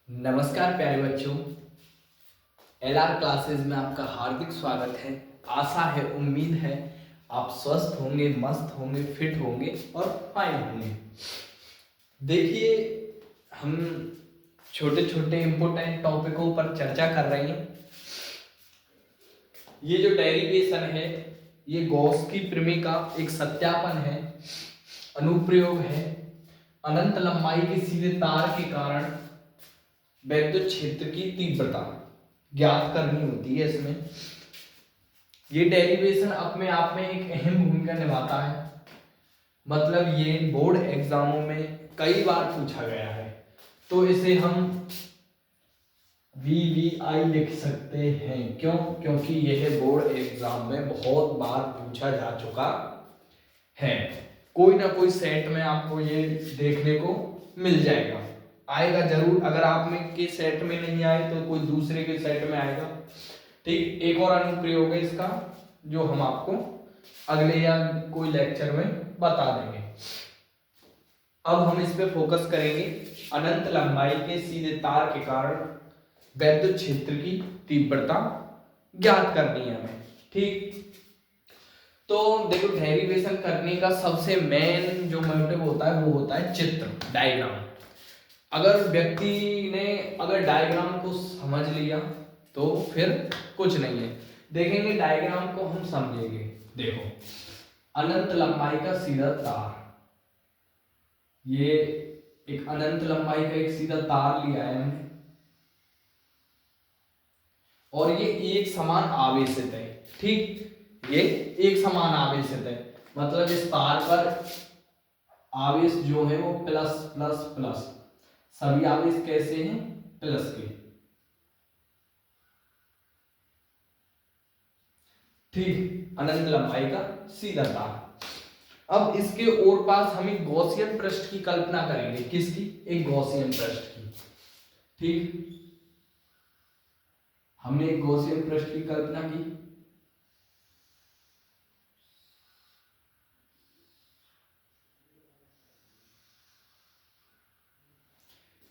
नमस्कार प्यारे बच्चों। एलआर क्लासेस में आपका हार्दिक स्वागत है। आशा है, उम्मीद है आप स्वस्थ होंगे, मस्त होंगे, फिट होंगे और फाइन होंगे। देखिए, हम छोटे छोटे इम्पोर्टेंट टॉपिकों पर चर्चा कर रहे हैं। ये जो डेरिवेशन है, ये गॉस की प्रमेय का एक सत्यापन है, अनुप्रयोग है। अनंत लंबाई के सीधे तार के कारण विद्युत क्षेत्र की तीव्रता ज्ञात करनी होती है। इसमें ये डेरिवेशन अपने आप में एक अहम भूमिका निभाता है। मतलब ये बोर्ड एग्जामों में कई बार पूछा गया है, तो इसे हम VVI लिख सकते हैं। क्यों? क्योंकि यह बोर्ड एग्जाम में बहुत बार पूछा जा चुका है। कोई ना कोई सेट में आपको ये देखने को मिल जाएगा, आएगा जरूर। अगर आप में के सेट में नहीं आए तो कोई दूसरे के सेट में आएगा। ठीक, एक और अनुप्रयोग है इसका जो हम आपको अगले या कोई लेक्चर में बता देंगे। अब हम इस पे फोकस करेंगे। अनंत लंबाई के सीधे तार के कारण विद्युत क्षेत्र की तीव्रता ज्ञात करनी है हमें। ठीक, तो देखो, डेरिवेशन करने का सबसे मेन जो मोटिव होता है वो होता है चित्र, डायग्राम। अगर व्यक्ति ने डायग्राम को समझ लिया तो फिर कुछ नहीं है। देखेंगे डायग्राम को हम समझेंगे। देखो, अनंत लंबाई का सीधा तार, ये एक अनंत लंबाई का एक सीधा तार लिया है हमने, और ये एक समान आवेशित है। ठीक, ये एक समान आवेशित है, मतलब इस तार पर आवेश जो है वो प्लस प्लस प्लस, सभी आवेश कैसे हैं? प्लस के। ठीक, अनंत लंबाई का सीधा तार। अब इसके और पास हम एक गॉसियन पृष्ठ की कल्पना करेंगे। किसकी? एक गॉसियन पृष्ठ की। ठीक, हमने एक गॉसियन पृष्ठ की कल्पना की।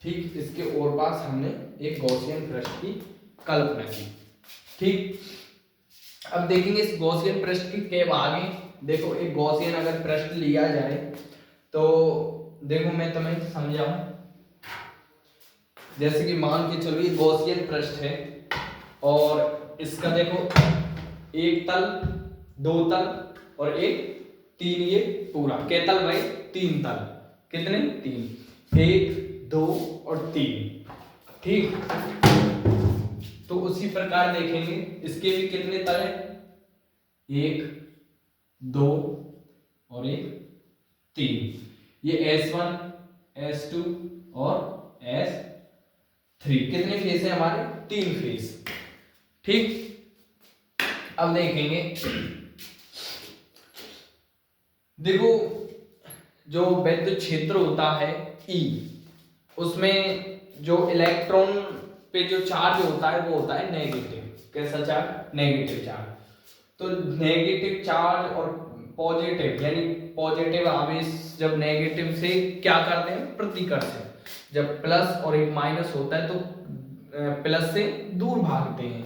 ठीक, इसके और पास हमने एक गॉसियन पृष्ठ की कल्पना की। ठीक, अब देखेंगे इस गॉसियन पृष्ठ की के आगे। देखो, एक गॉसियन अगर पृष्ठ लिया जाए तो देखो मैं तुम्हें समझाऊं। जैसे कि मान के चलो ये गॉसियन पृष्ठ है और इसका देखो एक तल, दो तल और एक तीन, ये पूरा कै तल भाई? तीन तल। कितने? तीन। एक, दो और तीन। ठीक, तो उसी प्रकार देखेंगे इसके भी कितने तल हैं? एक, दो और एक, तीन। ये S1, S2 और S3। कितने फेस है हमारे? तीन फेस। ठीक, अब देखेंगे, देखो जो विद्युत क्षेत्र होता है E, उसमें जो इलेक्ट्रॉन पे जो चार्ज होता है वो होता है नेगेटिव। कैसा चार्ज? Negative charge. तो नेगेटिव चार्ज और पॉजिटिव, यानी पॉजिटिव आवेश जब नेगेटिव से क्या करते हैं? प्रतिकर्षण। जब प्लस और एक माइनस होता है तो प्लस से दूर भागते हैं।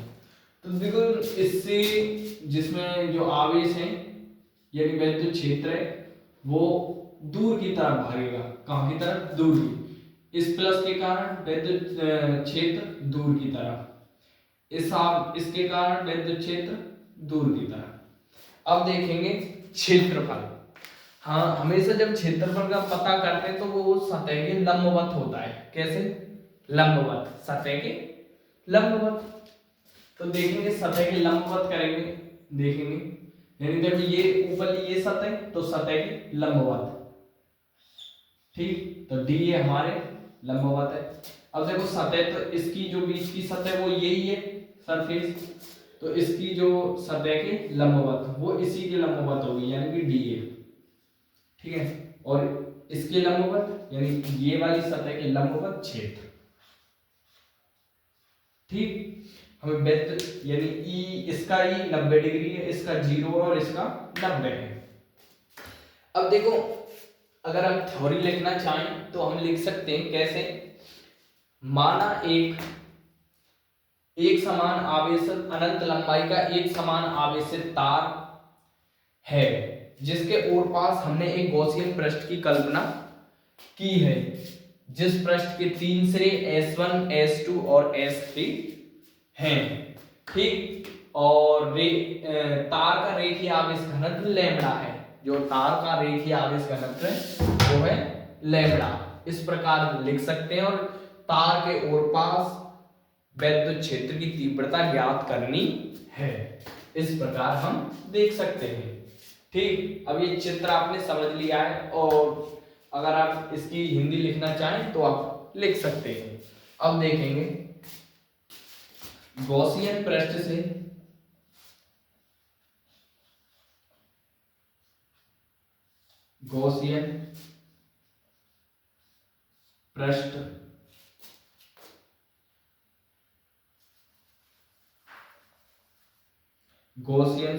तो देखो, इससे जिसमें जो आवेश है यानी विद्युत क्षेत्र है वो दूर की तरफ भागेगा। कहाँ की तरफ? दूर की। इस प्लस के कारण विद्युत क्षेत्र दूर की तरफ, इसके कारण विद्युत क्षेत्र दूर की तरफ। अब देखेंगे क्षेत्रफल। हाँ, हमेशा जब क्षेत्रफल का पता करते हैं तो वो सतह के लंबवत होता है। कैसे? लंबवत, सतह के लंबवत। तो देखेंगे सतह के लंबवत करेंगे, देखेंगे यानी जब ये ऊपर ये सतह तो सतह के लंबवत। ठीक, तो डी ये हमारे लंबवत है। अब देखो सतह, तो इसकी जो बीच की सतह वो यही है, सरफेस। तो इसकी जो सतह के लंबवत वो इसी के लंबवत होगी, यानी कि डी ए। ठीक है, और इसके लंबवत यानी ये वाली सतह के लंबवत क्षेत्र। ठीक, हमें बेहतर यानी ई, इसका ई 90 डिग्री है, इसका 0 और इसका 90 है। अब देखो, अगर हम थ्योरी लिखना चाहें तो हम लिख सकते हैं। कैसे? माना एक समान आवेशित अनंत लंबाई का एक समान आवेशित तार है जिसके ओर पास हमने एक गॉसियन पृष्ठ की कल्पना की है, जिस पृष्ठ के 3 सिरे S1 S2 और S3 हैं, ठीक। और तार का रेखीय आवेश घनत्व लैम्बडा है, जो तार का रेखीय आवेश घनत्व है वो है लैम्बडा। इस प्रकार लिख सकते हैं। और तार के ओर पास वैद्युत क्षेत्र की तीव्रता ज्ञात करनी है, इस प्रकार हम देख सकते हैं, ठीक। अब ये चित्र आपने समझ लिया है, और अगर आप इसकी हिंदी लिखना चाहें तो आप लिख सकते हैं। अब देखेंगे गॉसियन पृष्ठ से गॉसियन पृष्ठ गॉसियन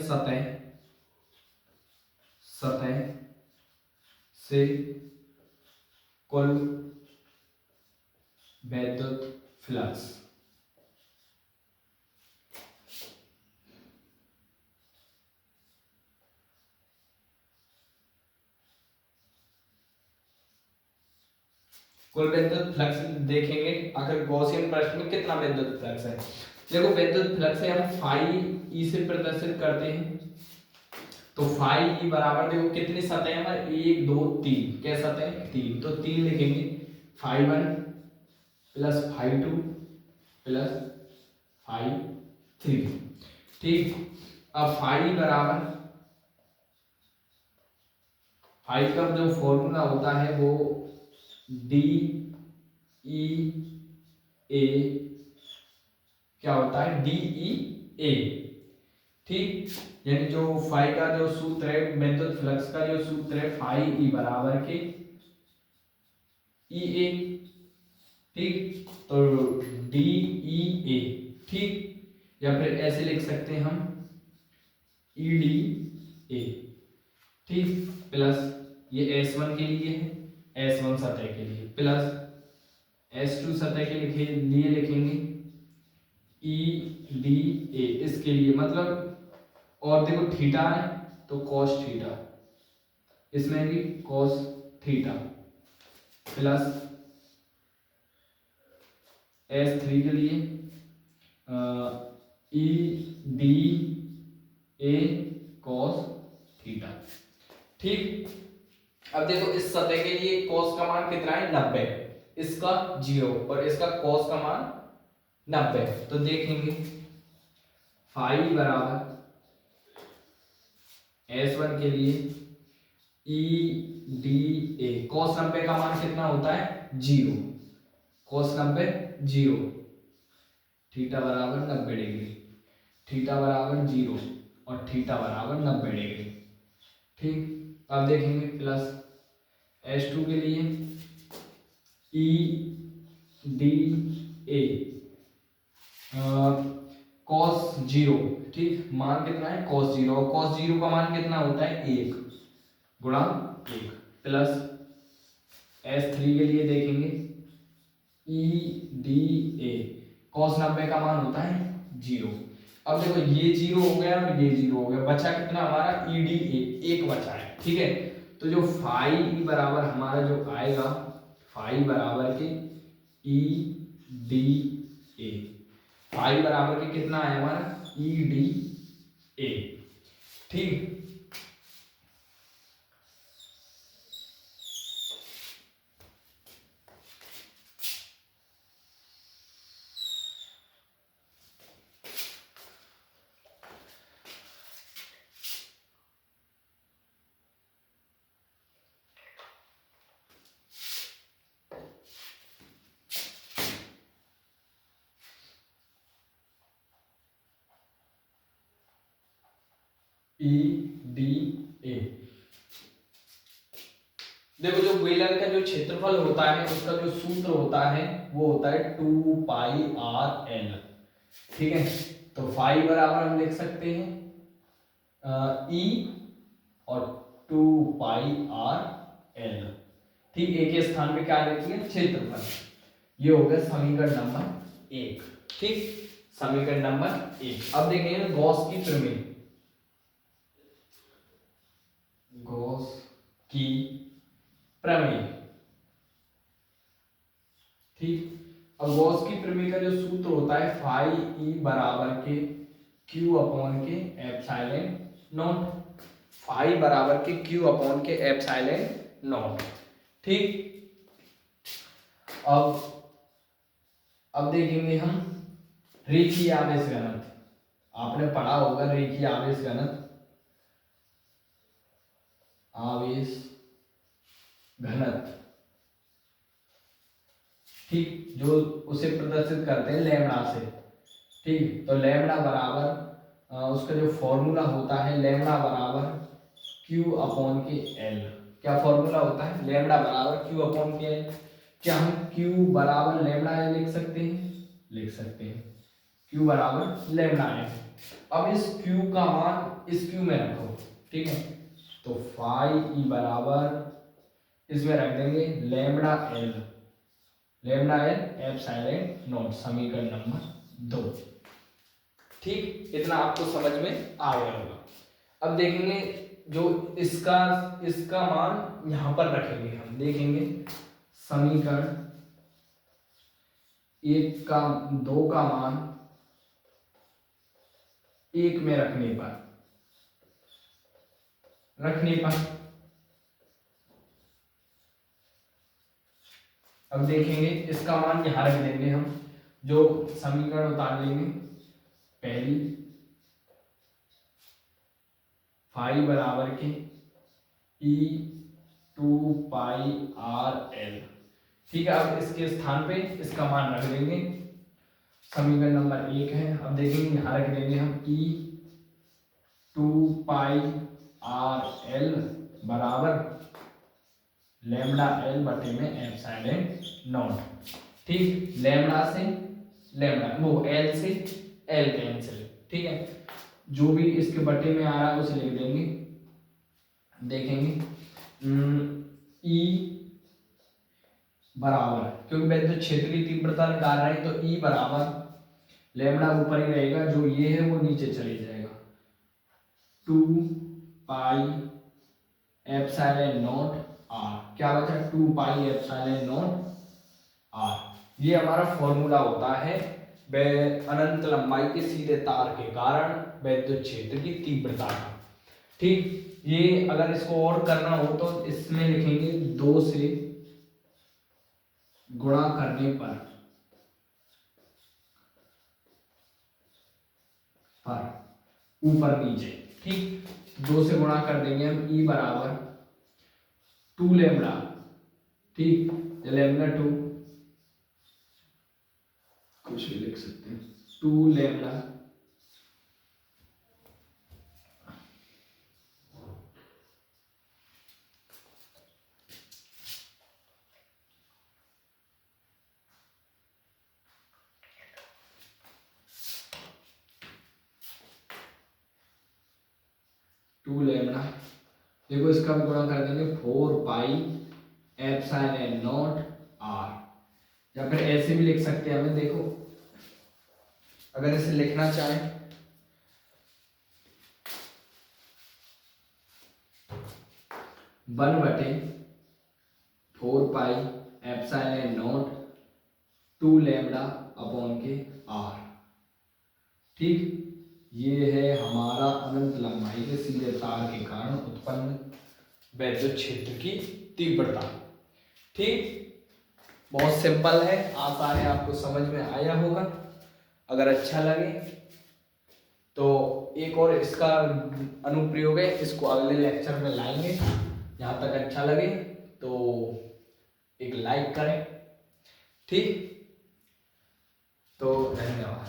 सतह से कुल वैद्युत फ्लक्स कुल वैद्युत फ्लक्स देखेंगे। आखिर गॉसियन पृष्ठ में कितना वैद्युत फ्लक्स है। देखो वैद्युत फ्लक्स है हम फाई ई से प्रदर्शित करते हैं। तो फाई ई बराबर देखो कितनी सतह है हमारे 1 2 3, क्या सतह है 3, तो 3 लिखेंगे। Phi 1 plus phi 2 plus phi 3, ठीक। अब फाई बराबर फाई का जो फॉर्मूला होता है वो डी ई ए क्या होता है, डी ई ए, ठीक। यानी जो फाई का जो सूत्र है वैद्युत फ्लक्स का जो सूत्र है फाई ई बराबर के ई ए, ठीक। तो डी ई ए, ठीक। या फिर ऐसे लिख सकते हैं हम ई डी ए, ठीक। प्लस ये S1 के लिए है, S1 सतह के लिए, प्लस S2 सतह के लिए लिखेंगे ई डी ए इसके लिए, मतलब। और देखो थीटा है तो कॉस थीटा, इसमें भी कॉस थीटा, प्लस S3 के लिए E D A cos theta, ठीक। अब देखो इस सतह के लिए कॉस का मान कितना है 90, इसका 0 और इसका कॉस का मान 90, तो देखेंगे फाई बराबर S1 के लिए ई डी ए कॉस 90 का मान कितना होता है 0, कॉस 90 0, थीटा बराबर 90 डिग्री, थीटा बराबर 0 और थीटा बराबर 90 डिग्री, ठीक। अब देखेंगे प्लस S2 के लिए ई डी ए कॉस 0, ठीक। मान कितना है कॉस 0, और कॉस 0 का मान कितना होता है 1 गुणा 1, प्लस S3 के लिए देखेंगे ई डी ए कॉस 90 का मान होता है 0। अब देखो ये 0 हो गया और ये 0 हो गया, बचा कितना हमारा ई डी ए, 1 बचा है, ठीक है। तो जो फाई बराबर हमारा जो आएगा फाई बराबर के ई डी ए, फाई बराबर के कितना है हमारा ई डी ए, ठीक। ई डी ए, देखो जो बेलन का जो क्षेत्रफल होता है उसका जो सूत्र होता है वो होता है 2 पाई आर एल, ठीक है। तो फाई बराबर हम लिख सकते हैं ई और 2 पाई आर एल, ठीक। एक ही स्थान पे क्या लिखेंगे क्षेत्रफल, ये हो गया समीकरण नंबर 1। ठीक, समीकरण नंबर 1। अब देखेंगे गॉस की प्रमेय। गॉस की प्रमेय। ठीक, अब गॉस की प्रमेय का जो सूत्र होता है फाई ई बराबर के क्यू अपॉन के एप्सिलॉन नॉट। फाई बराबर के क्यू अपॉन के एप्सिलॉन नॉट। ठीक, अब देखेंगे हम रेखीय आवेश घनत्व। आपने पढ़ा होगा रेखीय आवेश घनत्व। आवेश घनत्व, ठीक, जो उसे प्रदर्शित करते हैं लैम्बडा से। ठीक, तो लैम्बडा बराबर उसका जो फॉर्मूला होता है लैम्बडा बराबर क्यू अपॉन के एल। क्या फॉर्मूला होता है? लैम्बडा बराबर क्यू अपॉन के एल। क्या हम क्यू बराबर लैम्बडा एल लिख सकते हैं? लिख सकते हैं, क्यू बराबर लैम्बडा एल। अब इस क्यू का मान इस क्यू में रखो। ठीक है, तो फाई ई बराबर इसमें रख देंगे लैम्बडा एल एप्सिलॉन नॉट, समीकरण नंबर 2। ठीक, इतना आपको समझ में आ गया होगा। अब देखेंगे जो इसका मान यहां पर रखेंगे हम। देखेंगे समीकरण 1 का 2 का मान 1 में रखने पर अब देखेंगे इसका मान यहां रख देंगे हम। जो समीकरण उतार लेंगे, पहली फाई बराबर के ई 2 पाई आर एल। ठीक है, अब इसके स्थान पे इसका मान रख देंगे। समीकरण नंबर 1 है। अब देखेंगे यहां रख देंगे हम ई 2 पाई आर एल बराबर लैम्बडा एल बटे में एप्सिलॉन नॉट। ठीक, लैम्बडा से लैम्बडा, वो एल से एल कैंसिल। ठीक है, जो भी इसके बटे में आ रहा है उसे लिख देंगे। देखेंगे ई बराबर, क्योंकि वैद्युत क्षेत्र की तीव्रता निकाल रहे हैं तो ई बराबर लैम्बडा ऊपर ही रहेगा, जो ये है वो नीचे चले जाएगा। 2 पाई एप्सिलॉन नॉट आर। क्या बचा? 2 पाई एप्सिलॉन नॉट आर। ये हमारा फॉर्मूला होता है अनंत लंबाई के सीधे तार के कारण वैद्युत क्षेत्र की तीव्रता का। ठीक, ये अगर इसको और करना हो तो इसमें लिखेंगे 2 से गुणा करने पर ऊपर नीचे। ठीक, 2 से गुणा कर देंगे हम ई बराबर 2 लैम्बडा। ठीक, लैम्बडा 2 कुछ भी लिख सकते हैं, 2 लैम्बडा देखो इसका भी गुणा कर देंगे 4 पाई एप्सिलॉन नॉट आर। या फिर ऐसे भी लिख सकते हैं हमें। देखो अगर इसे लिखना चाहें 1/4 pi epsilon not 2 lambda upon के आर। ठीक, ये है हमारा अनंत लंबाई के सीधे तार के कारण उत्पन्न वैद्युत क्षेत्र की तीव्रता। ठीक, बहुत सिंपल है, आशा है आपको समझ में आया होगा। अगर अच्छा लगे तो एक और इसका अनुप्रयोग है, इसको अगले लेक्चर में लाएंगे। यहाँ तक अच्छा लगे तो एक लाइक करें। ठीक, तो धन्यवाद।